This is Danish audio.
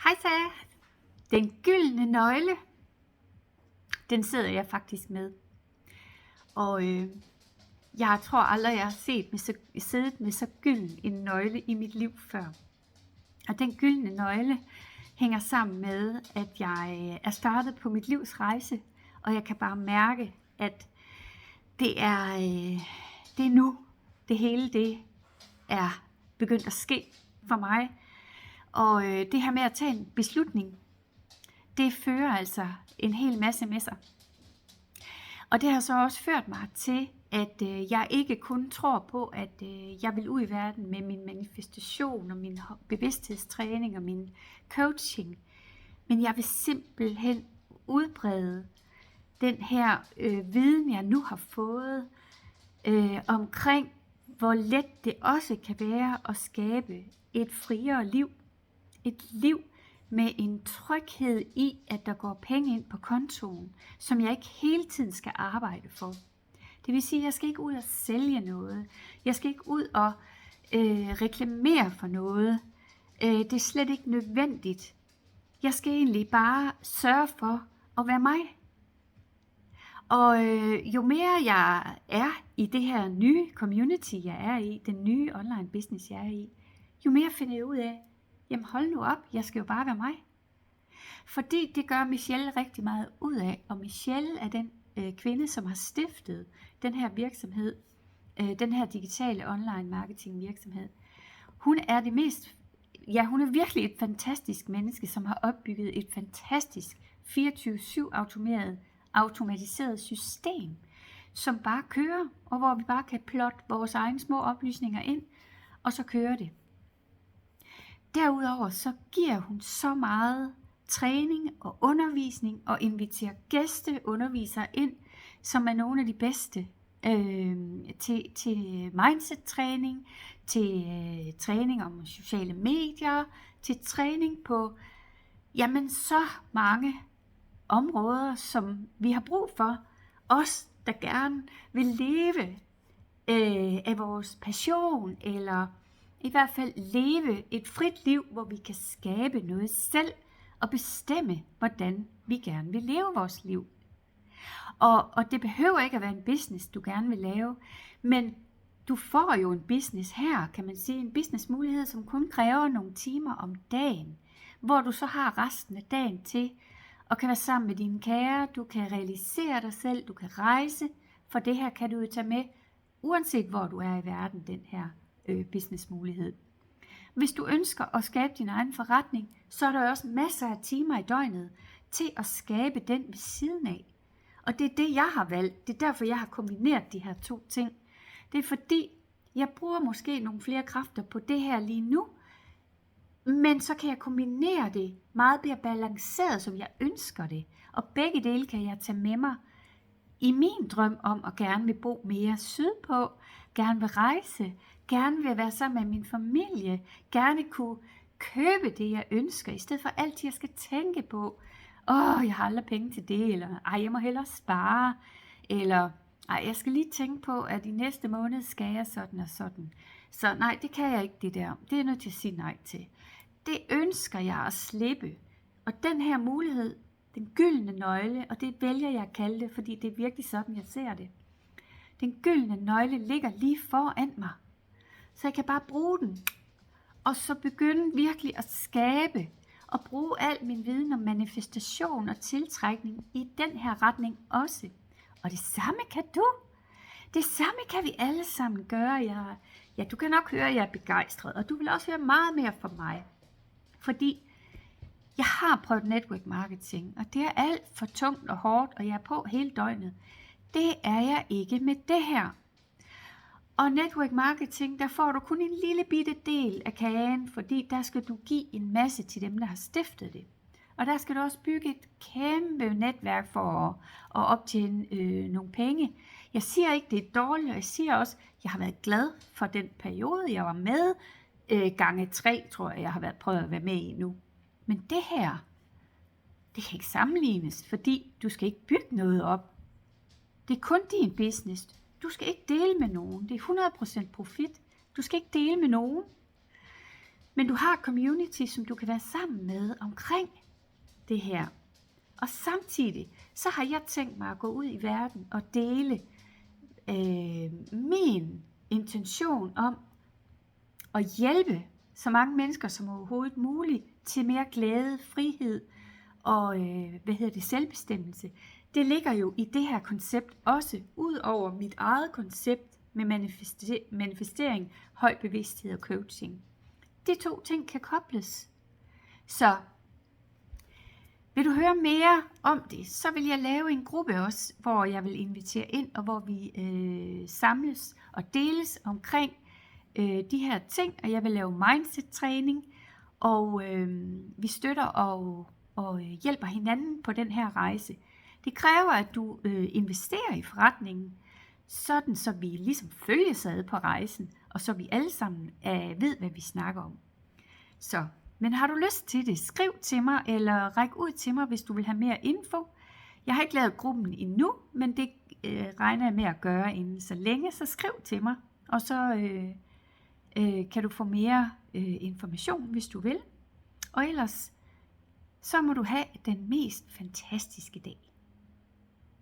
Hej Sarah. Den gyldne nøgle, den sidder jeg faktisk med. Og jeg tror aldrig, jeg har siddet med så gylden en nøgle i mit liv før. Og den gyldne nøgle hænger sammen med, at jeg er startet på mit livs rejse, og jeg kan bare mærke, at det er nu, det hele det er begyndt at ske for mig. Og det her med at tage en beslutning, det fører altså en hel masse med sig. Og det har så også ført mig til, at jeg ikke kun tror på, at jeg vil ud i verden med min manifestation og min bevidsthedstræning og min coaching, men jeg vil simpelthen udbrede den her viden, jeg nu har fået omkring, hvor let det også kan være at skabe et friere liv. Et liv med en tryghed i, at der går penge ind på kontoen, som jeg ikke hele tiden skal arbejde for. Det vil sige, at jeg skal ikke ud og sælge noget. Jeg skal ikke ud og reklamere for noget. Det er slet ikke nødvendigt. Jeg skal egentlig bare sørge for at være mig. Og jo mere jeg er i det her nye community, jeg er i, den nye online business, jeg er i, jo mere finder jeg ud af, jamen hold nu op, jeg skal jo bare være mig. Fordi det gør Michelle rigtig meget ud af, og Michelle er den kvinde, som har stiftet den her virksomhed, den her digitale online marketing virksomhed. Hun er virkelig et fantastisk menneske, som har opbygget et fantastisk 24/7 automatiseret system, som bare kører, og hvor vi bare kan plotte vores egne små oplysninger ind, og så kører det. Derudover så giver hun så meget træning og undervisning og inviterer gæsteundervisere ind, som er nogle af de bedste til mindset-træning, til træning om sociale medier, til træning på så mange områder, som vi har brug for. Os, der gerne vil leve af vores passion, eller i hvert fald leve et frit liv, hvor vi kan skabe noget selv og bestemme, hvordan vi gerne vil leve vores liv. Og det behøver ikke at være en business, du gerne vil lave, men du får jo en business her, kan man sige, en businessmulighed, som kun kræver nogle timer om dagen, hvor du så har resten af dagen til at kan være sammen med dine kære, du kan realisere dig selv, du kan rejse, for det her kan du jo tage med, uanset hvor du er i verden, den her businessmulighed. Hvis du ønsker at skabe din egen forretning, så er der også masser af timer i døgnet til at skabe den ved siden af. Og det er det, jeg har valgt. Det er derfor, jeg har kombineret de her to ting. Det er fordi, jeg bruger måske nogle flere kræfter på det her lige nu, men så kan jeg kombinere det meget mere balanceret, som jeg ønsker det. Og begge dele kan jeg tage med mig i min drøm om at gerne vil bo mere sydpå, gerne vil rejse, gerne vil være sammen med min familie, gerne kunne købe det, jeg ønsker, i stedet for alt, jeg skal tænke på. Jeg har aldrig penge til det, eller jeg må hellere spare, eller jeg skal lige tænke på, at i næste måned skal jeg sådan og sådan. Så nej, det kan jeg ikke det der. Det er jeg nødt til at sige nej til. Det ønsker jeg at slippe. Og den her mulighed, den gyldne nøgle, og det vælger jeg at kalde det, fordi det er virkelig sådan, jeg ser det. Den gyldne nøgle ligger lige foran mig. Så jeg kan bare bruge den, og så begynde virkelig at skabe, og bruge al min viden om manifestation og tiltrækning i den her retning også. Og det samme kan du. Det samme kan vi alle sammen gøre. Du kan nok høre, at jeg er begejstret, og du vil også høre meget mere fra mig. Fordi jeg har prøvet network marketing, og det er alt for tungt og hårdt, og jeg er på hele døgnet. Det er jeg ikke med det her. Og network marketing, der får du kun en lille bitte del af kagen, fordi der skal du give en masse til dem, der har stiftet det. Og der skal du også bygge et kæmpe netværk for at optjene nogle penge. Jeg siger ikke, det er dårligt, og jeg siger også, jeg har været glad for den periode, jeg var med. Gange 3, tror jeg har prøvet at være med i nu. Men det her, det kan ikke sammenlignes, fordi du skal ikke bygge noget op. Det er kun din business. Du skal ikke dele med nogen. Det er 100% profit. Du skal ikke dele med nogen. Men du har et community, som du kan være sammen med omkring det her. Og samtidig, så har jeg tænkt mig at gå ud i verden og dele min intention om at hjælpe så mange mennesker som overhovedet muligt til mere glæde, frihed og selvbestemmelse. Det ligger jo i det her koncept også, ud over mit eget koncept med manifestering, høj bevidsthed og coaching. De to ting kan kobles. Så vil du høre mere om det, så vil jeg lave en gruppe også, hvor jeg vil invitere ind, og hvor vi samles og deles omkring de her ting, og jeg vil lave mindset-træning, og vi støtter og hjælper hinanden på den her rejse. Det kræver, at du investerer i forretningen, sådan så vi ligesom følges ad på rejsen, og så vi alle sammen ved, hvad vi snakker om. Så, men har du lyst til det, skriv til mig, eller ræk ud til mig, hvis du vil have mere info. Jeg har ikke lavet gruppen endnu, men det regner jeg med at gøre inden så længe, så skriv til mig, og så kan du få mere information, hvis du vil. Og ellers, så må du have den mest fantastiske dag.